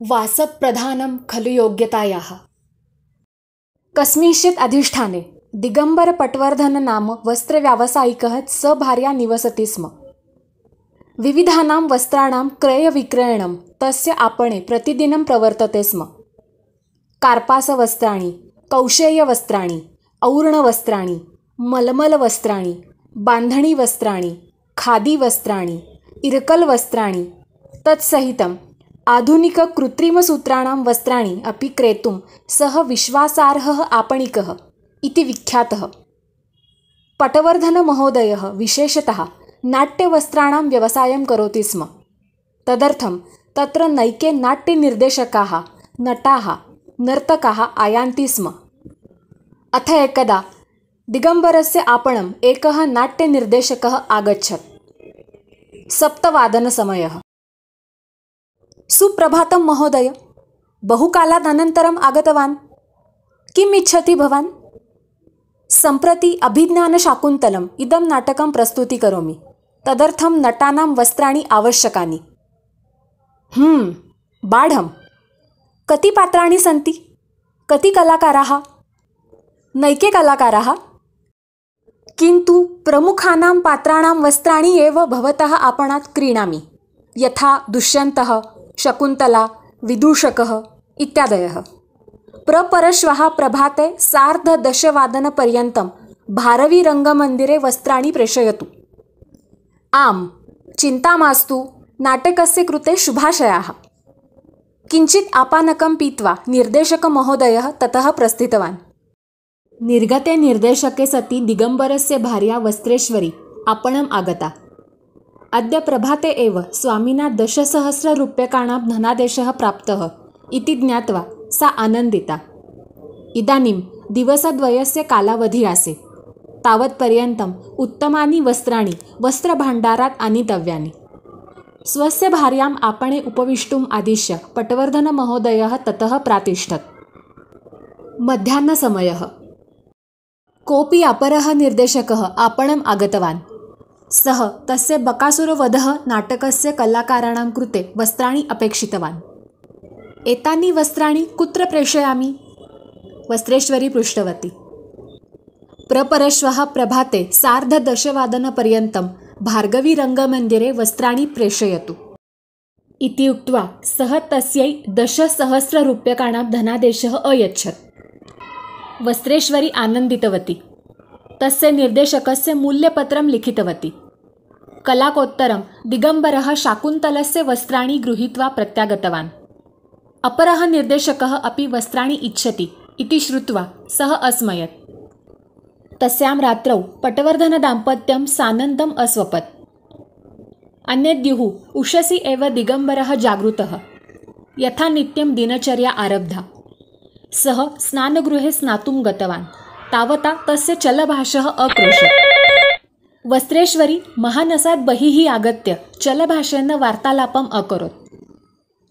वासप्रधानं खलु योग्यतायाः। कस्मिंश्चित् अधिष्ठाने दिगम्बरपटवर्धन नाम वस्त्रव्यावसायिकः स भार्या निवसति स्म। विविधानां वस्त्राणां क्रयविक्रयणं तस्य आपणे प्रतिदिनं प्रवर्तते स्म। कार्पासवस्त्राणि, कौशेयवस्त्राणि, और्णवस्त्राणि, मलमलवस्त्राणि, बान्धणीवस्त्राणि, खादीवस्त्राणि, इरकलवस्त्राणि तत्सहितम् आधुनिककृत्रिमसूत्राणां वस्त्राणि अपि क्रेतुं सः विश्वासार्हः आपणिकः इति विख्यातः। पटवर्धनमहोदयः विशेषतः नाट्यवस्त्राणां व्यवसायं करोति स्म। तदर्थं तत्र नैके नाट्यनिर्देशकाः, नटाः, नर्तकाः आयान्ति स्म। अथ एकदा दिगम्बरस्य आपणम् एकः नाट्यनिर्देशकः आगच्छत्। 7:00 सुप्रभातं महोदय, बहुकालात् अनन्तरम् आगतवान्। किम् इच्छति भवान्? सम्प्रति अभिज्ञानशाकुन्तलम् इदं नाटकं प्रस्तुतीकरोमि। तदर्थं नटानां वस्त्राणि आवश्यकानि। बाढं। कति पात्राणि सन्ति? कति कलाकाराः? नैके कलाकाराः। किन्तु प्रमुखानां पात्राणां वस्त्राणि एव भवतः आपणात् क्रीणामि, यथा दुष्यन्तः, शकुन्तला, विदूषकः इत्यादयः। प्रपरश्वः प्रभाते 10:30 भारवीरङ्गमन्दिरे वस्त्राणि प्रेषयतु। आम्, चिन्ता मास्तु, नाटकस्य कृते शुभाशयाः। किञ्चित् आपानकं पीत्वा निर्देशकमहोदयः ततः प्रस्थितवान्। निर्गते निर्देशके सति दिगम्बरस्य भार्या वस्त्रेश्वरी आपणम् आगता। अद्य प्रभाते एव स्वामिना 10,000 रूप्यकाणां धनादेशः प्राप्तः इति ज्ञात्वा सा आनन्दिता। इदानीं दिवसद्वयस्य कालावधिः आसीत्। तावत्पर्यन्तम् उत्तमानि वस्त्राणि वस्त्रभाण्डारात् आनीतव्यानि। स्वस्य भार्याम् आपणे उपविष्टुम् आदिश्य पटवर्धनमहोदयः ततः प्रातिष्ठत्। मध्याह्नसमयः। कोऽपि अपरः निर्देशकः आपणम् आगतवान्। सः तस्य बकासुरवधः नाटकस्य कलाकाराणां कृते वस्त्राणि अपेक्षितवान्। एतानि वस्त्राणि कुत्र प्रेषयामि? वस्त्रेश्वरी पृष्टवती। प्रपरश्वः प्रभाते 10:30 भार्गवीरङ्गमन्दिरे वस्त्राणि प्रेषयतु इति उक्त्वा सः तस्यै 10,000 रूप्यकाणां धनादेशः अयच्छत्। वस्त्रेश्वरी आनन्दितवती। तस्य निर्देशकस्य मूल्यपत्रं लिखितवती। कलाकोत्तरं दिगम्बरः शाकुन्तलस्य वस्त्राणि गृहीत्वा प्रत्यागतवान्। अपरः निर्देशकः अपि वस्त्राणि इच्छति इति श्रुत्वा सः अस्मयत्। तस्यां रात्रौ पटवर्धनदाम्पत्यं सानन्दम् अस्वपत्। अन्यद्युः उषसि एव दिगम्बरः जागृतः। यथा नित्यं दिनचर्या आरब्धा। सः स्नानगृहे स्नातुं गतवान्। तावता तस्य चलभाषः अक्रोशत्। वस्त्रेश्वरी महानसात् बहिः आगत्य चलभाषेन वार्तालापम् अकरोत्।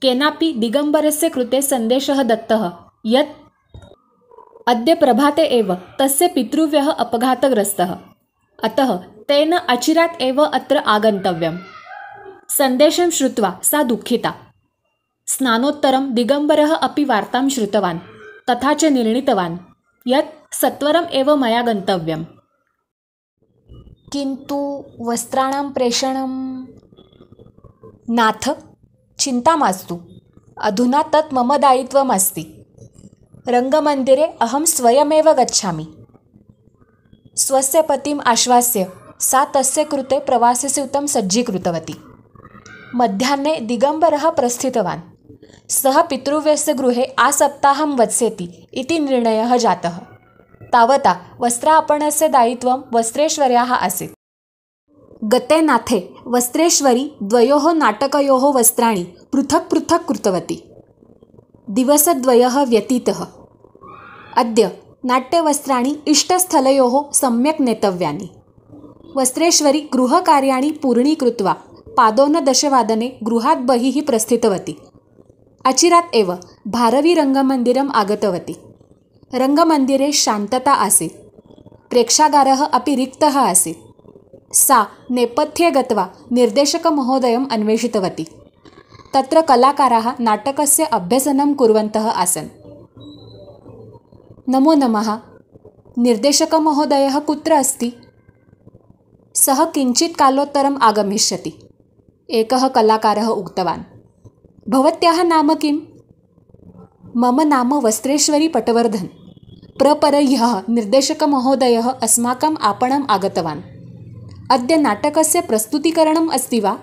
केनापि दिगम्बरस्य कृते सन्देशः दत्तः यत् अद्य प्रभाते एव तस्य पितृव्यः अपघातग्रस्तः, अतः तेन अचिरात् एव अत्र आगन्तव्यम्। सन्देशं श्रुत्वा सा दुःखिता। स्नानोत्तरं दिगम्बरः अपि वार्तां श्रुतवान्, तथा च निर्णीतवान् यत् सत्वरम् एव मया गन्तव्यम्। किन्तु वस्त्राणां प्रेषणं... नाथ, चिन्ता मास्तु, अधुना तत् मम दायित्वम् अस्ति। रङ्गमन्दिरे अहं स्वयमेव गच्छामि। स्वस्य पतिम् आश्वास्य सा तस्य कृते प्रवासस्यूतं सज्जीकृतवती। मध्याह्ने दिगम्बरः प्रस्थितवान्। सः पितृव्यस्य गृहे आसप्ताहं वत्स्यति इति निर्णयः जातः। तावता वस्त्रापणस्य दायित्वं वस्त्रेश्वर्याः आसीत्। गते नाथे वस्त्रेश्वरी द्वयोः नाटकयोः वस्त्राणि पृथक् पृथक् कृतवती। दिवसद्वयः व्यतीतः। अद्य नाट्यवस्त्राणि इष्टस्थलयोः सम्यक् नेतव्यानि। वस्त्रेश्वरी गृहकार्याणि पूर्णीकृत्वा 10:15 गृहात् बहिः प्रस्थितवती। अचिरात् एव भारवीरङ्गमन्दिरम् आगतवती। रङ्गमन्दिरे शान्तता आसीत्। प्रेक्षागारः अपि रिक्तः आसीत्। सा नेपथ्ये गत्वा निर्देशकमहोदयम् अन्वेषितवती। तत्र कलाकाराः नाटकस्य अभ्यसनं कुर्वन्तः आसन्। नमो नमः। निर्देशकमहोदयः कुत्र अस्ति? सः किञ्चित् कालोत्तरम् आगमिष्यति। एकः कलाकारः उक्तवान्। भवत्याः नाम किम्? मम नाम वस्त्रेश्वरी पटवर्धन्। प्रपरह्यः निर्देशकमहोदयः अस्माकम् आपणम् आगतवान्। अद्य नाटकस्य प्रस्तुतीकरणम् अस्ति वा?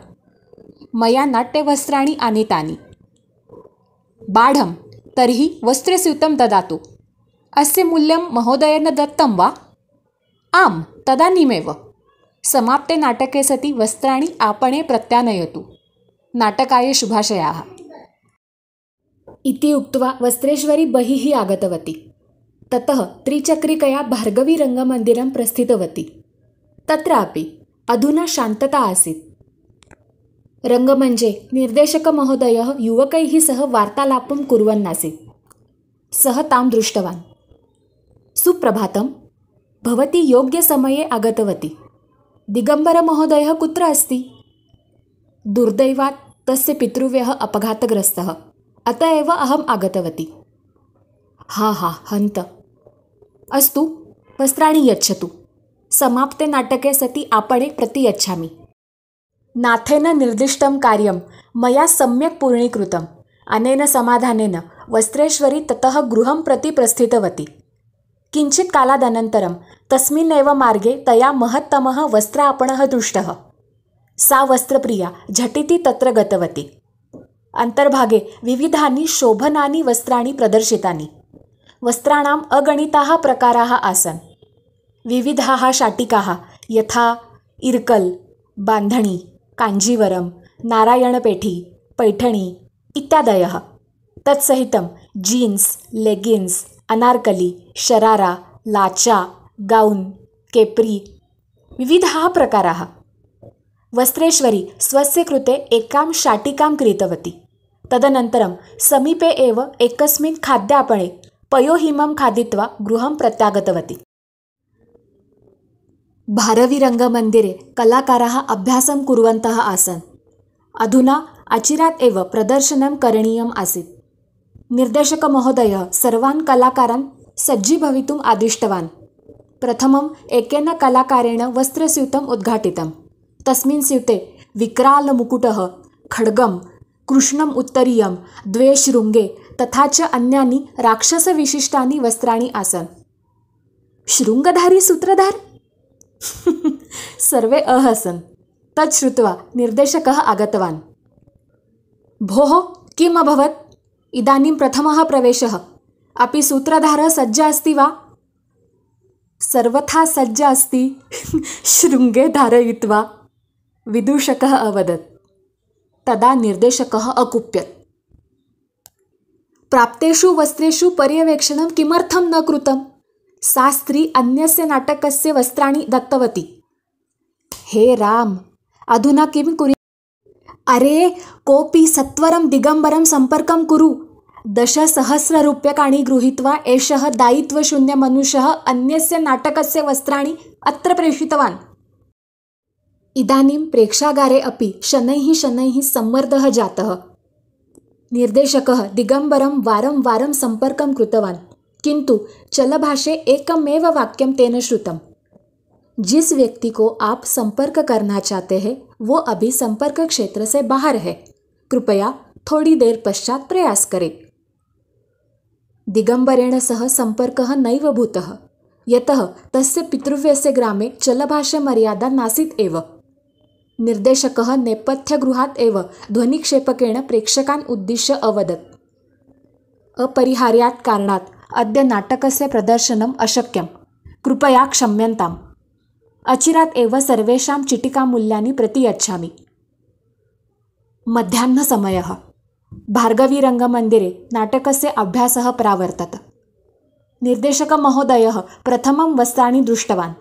मया नाट्यवस्त्राणि आनीतानि। बाढं, तर्हि वस्त्रस्यूतं ददातु। अस्य मूल्यं महोदयेन दत्तं वा? आम्, तदानीमेव। समाप्ते नाटके सति वस्त्राणि आपणे प्रत्यानयतु। नाटकाय शुभाशयाः। इति उक्त्वा वस्त्रेश्वरी बहिः आगतवती। ततः त्रिचक्रिकया भार्गवीरङ्गमन्दिरं प्रस्थितवती। तत्रापि अधुना शान्तता आसीत्। रङ्गमञ्चे निर्देशकमहोदयः युवकैः सह वार्तालापं कुर्वन्नासीत्। सः तां दृष्टवान्। सुप्रभातं, भवती योग्यसमये आगतवती। दिगम्बरमहोदयः कुत्र अस्ति? दुर्दैवात् तस्य पितृव्यः अपघातग्रस्तः, अत एव अहम् आगतवती। हा हन्त। अस्तु, वस्त्राणि यच्छतु। समाप्ते नाटके सति आपणे प्रतियच्छामि। नाथेन निर्दिष्टं कार्यं मया सम्यक् पूर्णीकृतम्। अनेन समाधानेन वस्त्रेश्वरी ततः गृहं प्रति प्रस्थितवती। किञ्चित् कालादनन्तरं तस्मिन्नेव मार्गे तया महत्तमः वस्त्रापणः दृष्टः। सा वस्त्रप्रिया झटिति तत्र गतवती। अन्तर्भागे विविधानि शोभनानि वस्त्राणि प्रदर्शितानि। वस्त्राणाम् अगणिताः प्रकाराः आसन्। विविधाः शाटिकाः यथा इर्कल्, बान्धणी, काञ्जीवरं, नारायणपेठी, पैठणी इत्यादयः। तत्सहितं जीन्स्, लेगिन्स्, अनार्कली, शरारा, लाचा, गौन्, केप्री विविधाः प्रकाराः। वस्त्रेश्वरी स्वस्य कृते एकां शाटिकां क्रीतवती। तदनन्तरं समीपे एव एकस्मिन् खाद्यापणे पयोहिमं खादित्वा गृहं प्रत्यागतवती। भारवीरङ्गमन्दिरे कलाकाराः अभ्यासं कुर्वन्तः आसन्। अधुना अचिरात् एव प्रदर्शनं करणीयम् आसीत्। निर्देशकमहोदयः सर्वान् कलाकारान् सज्जीभवितुम् आदिष्टवान्। प्रथमम् एकेन कलाकारेण वस्त्रस्यूतम् उद्घाटितं। तस्मिन् स्यूते विक्रालमुकुटः, खड्गं, कृष्णम् उत्तरीयं, 2 शृङ्गे तथा च अन्यानि राक्षसविशिष्टानि वस्त्राणि आसन्। शृङ्गधारी सूत्रधार? सर्वे अहसन्। तत् श्रुत्वा निर्देशकः आगतवान्। भोः, किम् अभवत्? इदानीं प्रथमः प्रवेशः। अपि सूत्रधारः सज्जा अस्ति वा? सर्वथा सज्जा अस्ति। शृङ्गे धारयित्वा विदूषकः अवदत्। तदा निर्देशकः अकुप्यत्। प्राप्तेषु वस्त्रेषु पर्यवेक्षणं किमर्थं न कृतं? सा स्त्री अन्यस्य नाटकस्य वस्त्राणि दत्तवती। हे राम, अधुना किं कुर्यात्? अरे, कोऽपि सत्वरं दिगम्बरं सम्पर्कं कुरु। 10,000 रूप्यकाणि गृहीत्वा एषः दायित्वशून्यमनुष्यः अन्यस्य नाटकस्य वस्त्राणि अत्र प्रेषितवान्। इदानीं प्रेक्षागारे अपि शनैः सम्मर्दः जातः। निर्देशकः दिगम्बरं वारं वारं सम्पर्कं कृतवान्, किन्तु चलभाषे एकमेव वाक्यं तेन श्रुतम्। जिस व्यक्ति को आप संपर्क करना चाहते हैं वो अभी संपर्क क्षेत्र से बाहर है, कृपया थोड़ी देर पश्चात प्रयास करें। दिगम्बरेण सह संपर्कः नैव भूतः, यतः तस्य पितृव्यस्य ग्रामे चलभाषामर्यादा नासीत् एव। निर्देशकः नेपथ्यगृहात् एव ध्वनिक्षेपकेण प्रेक्षकान् उद्दिश्य अवदत्। अपरिहार्यात् कारणात् अद्य नाटकस्य प्रदर्शनम् अशक्यं, कृपया क्षम्यताम्। अचिरात् एव सर्वेषां चिटिकामूल्यानि प्रतियच्छामि। मध्याह्नसमयः। भार्गवीरङ्गमन्दिरे नाटकस्य अभ्यासः प्रावर्तत। निर्देशकमहोदयः प्रथमं वस्त्राणि दृष्टवान्।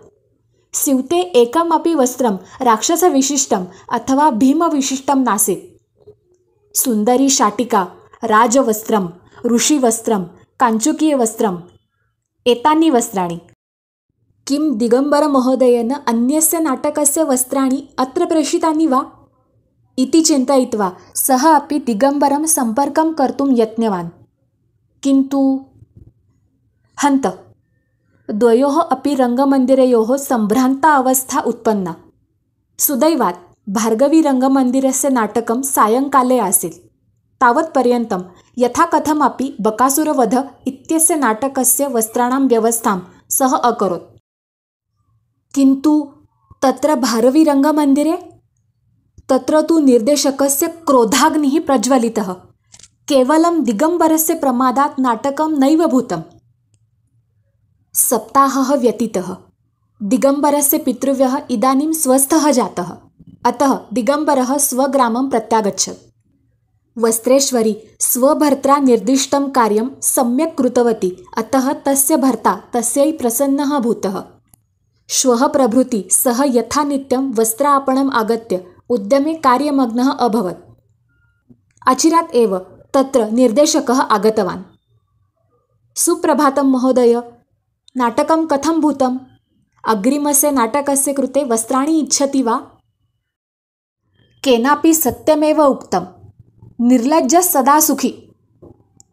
स्यूते एकमपि वस्त्रं राक्षसविशिष्टम् अथवा भीमविशिष्टं नासीत्। सुन्दरी शाटिका, राजवस्त्रं, ऋषिवस्त्रं, काञ्चुकीयवस्त्रम् एतानि वस्त्राणि। किं दिगम्बरमहोदयेन अन्यस्य नाटकस्य वस्त्राणि अत्र प्रेषितानि वा? इति चिन्तयित्वा सः अपि दिगम्बरं सम्पर्कं कर्तुं यत्नवान्। किन्तु हन्त द्वयोः अपि रङ्गमन्दिरयोः सम्भ्रान्ता अवस्था उत्पन्ना। सुदैवात् भार्गवीरङ्गमन्दिरस्य नाटकं सायङ्काले आसीत्। तावत्पर्यन्तं यथा कथमपि बकासुरवध इत्यस्य नाटकस्य वस्त्राणां व्यवस्थां सः अकरोत्। किन्तु तत्र भारवीरङ्गमन्दिरे तत्र तु निर्देशकस्य क्रोधाग्निः प्रज्वलितः। केवलं दिगम्बरस्य प्रमादात् नाटकं नैव भूतम्। सप्ताहः व्यतीतः। दिगम्बरस्य पितृव्यः इदानीं स्वस्थः जातः। अतः दिगम्बरः स्वग्रामं प्रत्यागच्छत्। वस्त्रेश्वरी स्वभर्त्रा निर्दिष्टं कार्यं सम्यक् कृतवती, अतः तस्य भर्ता तस्यै प्रसन्नः भूतः। श्वः प्रभृति सः यथा नित्यं वस्त्रापणम् आगत्य उद्यमे कार्यमग्नः अभवत्। अचिरात् एव तत्र निर्देशकः आगतवान्। सुप्रभातं महोदय, नाटकं कथं भूतम्? अग्रिमस्य नाटकस्य कृते वस्त्राणि इच्छति वा? केनापि सत्यमेव उक्तं। निर्लज्जः सदा सुखी।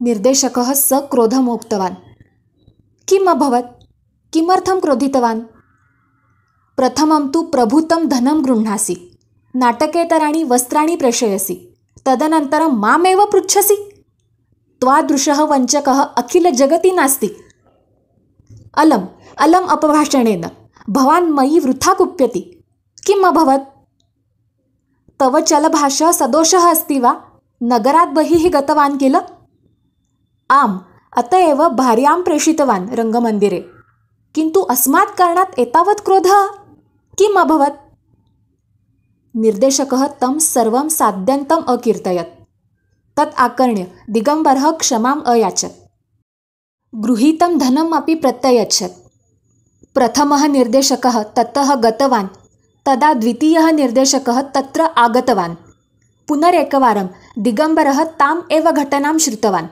निर्देशकः सक्रोधम् उक्तवान्। किम् अभवत्? किमर्थं क्रोधितवान्? प्रथमं तु प्रभूतं धनं गृह्णासि, नाटकेतराणि वस्त्राणि प्रेषयसि, तदनन्तरं मामेव पृच्छसि? त्वादृशः वञ्चकः अखिलजगति नास्ति। अलम् अपभाषणेन भवान् मयि वृथा कुप्यति। किम् अभवत्? तव चलभाषा सदोषः अस्ति वा? नगरात् बहिः गतवान् किल? आम्, अत एव भार्यां प्रेषितवान् रङ्गमन्दिरे। किन्तु अस्मात् कारणात् एतावत् क्रोधः? किम् अभवत्? निर्देशकः तं सर्वं साद्यन्तम् अकीर्तयत्। तत् आकर्ण्य दिगम्बरः क्षमाम् अयाचत्। गृहीतं धनम् अपि प्रत्ययच्छत्। प्रथमः निर्देशकः ततः गतवान्, तदा द्वितीयः निर्देशकः तत्र आगतवान्। पुनरेकवारं दिगम्बरः ताम् एव घटनां श्रुतवान्।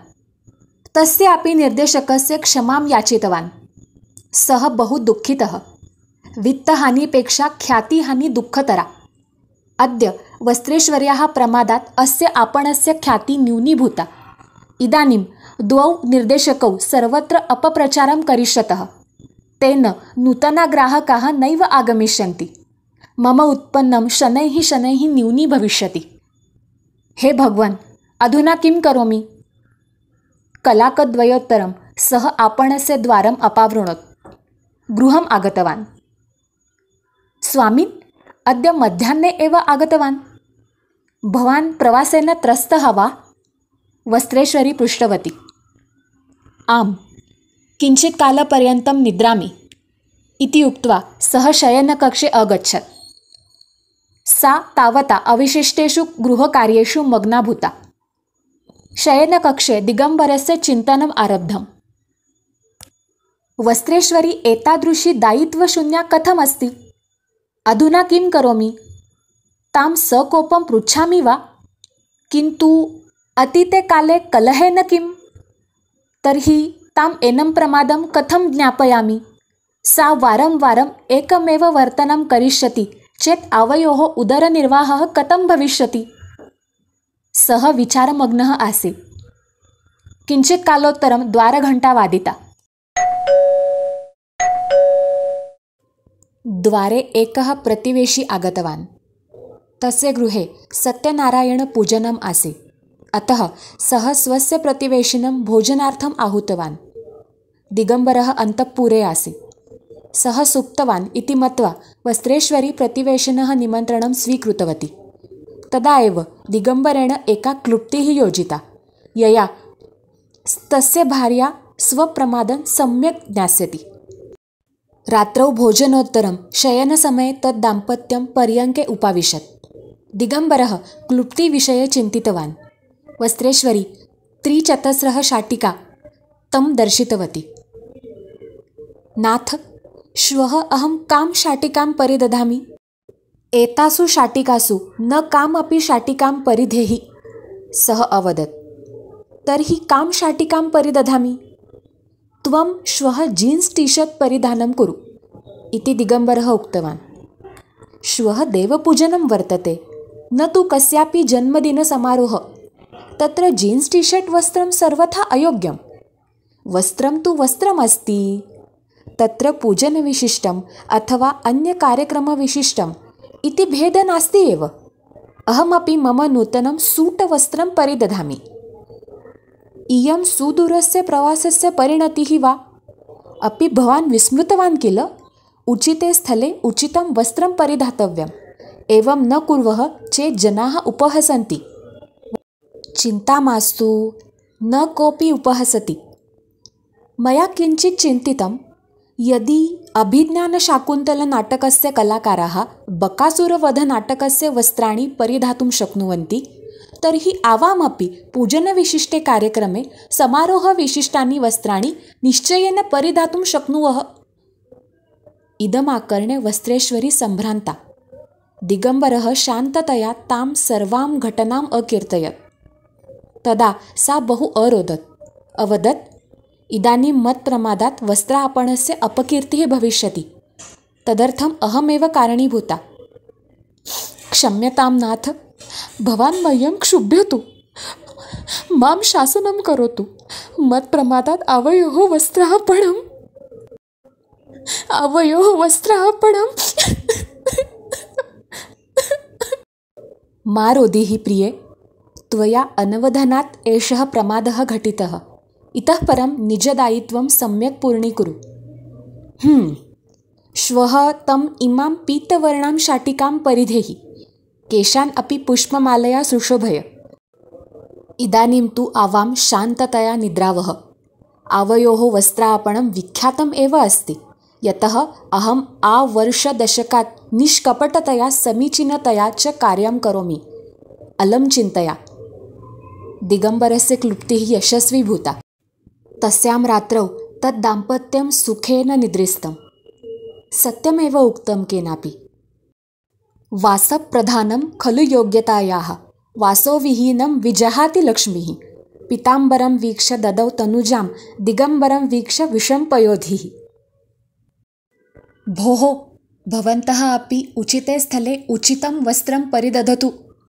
तस्यापि निर्देशकस्य क्षमां याचितवान्। सः बहु दुःखितः। वित्तहानिपेक्षा ख्यातिहानि दुःखतरा। अद्य वस्त्रेश्वर्याः प्रमादात् अस्य आपणस्य ख्यातिः न्यूनीभूता। इदानीं द्वौ निर्देशकौ सर्वत्र अपप्रचारं करिष्यतः। तेन नूतनाग्राहकाः नैव आगमिष्यन्ति। मम उत्पन्नं शनैः शनैः न्यूनी भविष्यति। हे भगवान्, अधुना किं करोमि? कलाकद्वयोत्तरं सः आपणस्य द्वारम् अपावृणोत्। गृहम् आगतवान्। स्वामिन्, अद्य मध्याह्ने एव आगतवान्। भवान् प्रवासेन त्रस्तः वा? वस्त्रेश्वरी पृष्टवती। आम्, किञ्चित् कालपर्यन्तं निद्रामि इति उक्त्वा सः शयनकक्षे अगच्छत्। सा तावता अवशिष्टेषु गृहकार्येषु मग्ना भूता। शयनकक्षे दिगम्बरस्य चिन्तनम् आरब्धम्। वस्त्रेश्वरी एतादृशी दायित्वशून्या कथमस्ति? अधुना किं करोमि? तां सकोपं पृच्छामि वा? किन्तु अतीते काले कलहेन किम्? तर्हि ताम् एनं प्रमादं कथं ज्ञापयामि? सा वारं वारम् एकमेव वर्तनं करिष्यति चेत् आवयोः उदरनिर्वाहः कथं भविष्यति? सः विचारमग्नः आसीत्। किञ्चित् कालोत्तरं द्वारघण्टा वादिता। द्वारे एकः प्रतिवेशी आगतवान्। तस्य गृहे सत्यनारायणपूजनम् आसीत्। अतः सः स्वस्य प्रतिवेशिनं भोजनार्थम् आहूतवान्। दिगम्बरः अन्तःपुरे आसीत्। सः सुप्तवान् इति मत्वा वस्त्रेश्वरी प्रतिवेशिनः निमन्त्रणं स्वीकृतवती। तदा एव दिगम्बरेण एका क्लुप्तिः योजिता, यया तस्य भार्या स्वप्रमादं सम्यक् ज्ञास्यति। रात्रौ भोजनोत्तरं शयनसमये तद् दाम्पत्यं पर्यङ्के उपाविशत्। दिगम्बरः क्लुप्तिविषये चिन्तितवान्। वस्त्रेश्वरी 3-4 शाटिका तं दर्शितवती। नाथ, श्वः अहं कां शाटिकां परिदधामि? एतासु शाटिकासु न कामपि शाटिकां परिधेहि, सः अवदत्। तर्हि कां शाटिकां परिदधामि? त्वं श्वः जीन्स् टीशर्ट् परिधानं कुरु इति दिगम्बरः उक्तवान्। श्वः देवपूजनं वर्तते, न तु कस्यापि जन्मदिनसमारोह। तत्र जीन्स् टी-शर्ट् वस्त्रं सर्वथा अयोग्यं। वस्त्रं तु वस्त्रमस्ति। तत्र पूजनविशिष्टम् अथवा अन्यकार्यक्रमविशिष्टम् इति भेदः नास्ति एव। अहमपि मम नूतनं सूटवस्त्रं परिदधामि। इयं सुदूरस्य प्रवासस्य परिणतिः वा? अपि भवान् विस्मृतवान् किल? उचिते स्थले उचितं वस्त्रं परिधातव्यम्। एवं न कुर्वः चेत् जनाः उपहसन्ति। चिन्ता मास्तु, न कोऽपि उपहसति। मया किञ्चित् चिन्तितं, यदि अभिज्ञानशाकुन्तलनाटकस्य कलाकाराः बकासुरवधनाटकस्य वस्त्राणि परिधातुं शक्नुवन्ति, तर्हि आवामपि पूजनविशिष्टे कार्यक्रमे समारोहविशिष्टानि वस्त्राणि निश्चयेन परिधातुं शक्नुवः। इदमाकर्ण्य वस्त्रेश्वरी सम्भ्रान्ता। दिगम्बरः शान्ततया तां सर्वां घटनाम् अकीर्तयत्। तदा सा बहु अरोदत्। अवदत्, इदानीं मत्प्रमादात् वस्त्रापणस्य अपकीर्तिः भविष्यति। तदर्थम् अहमेव कारणीभूता। क्षम्यतां नाथ, भवान् मह्यं क्षुभ्यतु, मां शासनं करोतु। मत्प्रमादात् आवयोः वस्त्रापणं मा रोदिहि प्रिये, त्वया अनवधानात् एषः प्रमादः घटितः। इतः परं निजदायित्वं सम्यक् पूर्णीकुरु। श्वः तम् इमां पीतवर्णां शाटिकां परिधेहि, केशान् अपि पुष्पमालया सुशोभय। इदानीं तु आवां शान्ततया निद्रावह। आवयोः वस्त्रापणं विख्यातम् एव अस्ति, यतः अहम् आवर्षदशकात् निष्कपटतया समीचीनतया च कार्यं करोमि। अलं चिन्तया। दिगम्बरस्य क्लुप्तिः यशस्वीभूता। तस्यां रात्रौ तद् दाम्पत्यं सुखेन निद्रिस्तं। सत्यमेव उक्तं केनापि। वासप्रधानं खलु योग्यतायाः, वासोविहीनं विजहाति लक्ष्मीः। पीताम्बरं वीक्ष्य ददौ तनुजां, दिगम्बरं वीक्ष्य विषम्पयोधिः। भोः, भवन्तः अपि उचिते स्थले उचितं वस्त्रं परिदधतु।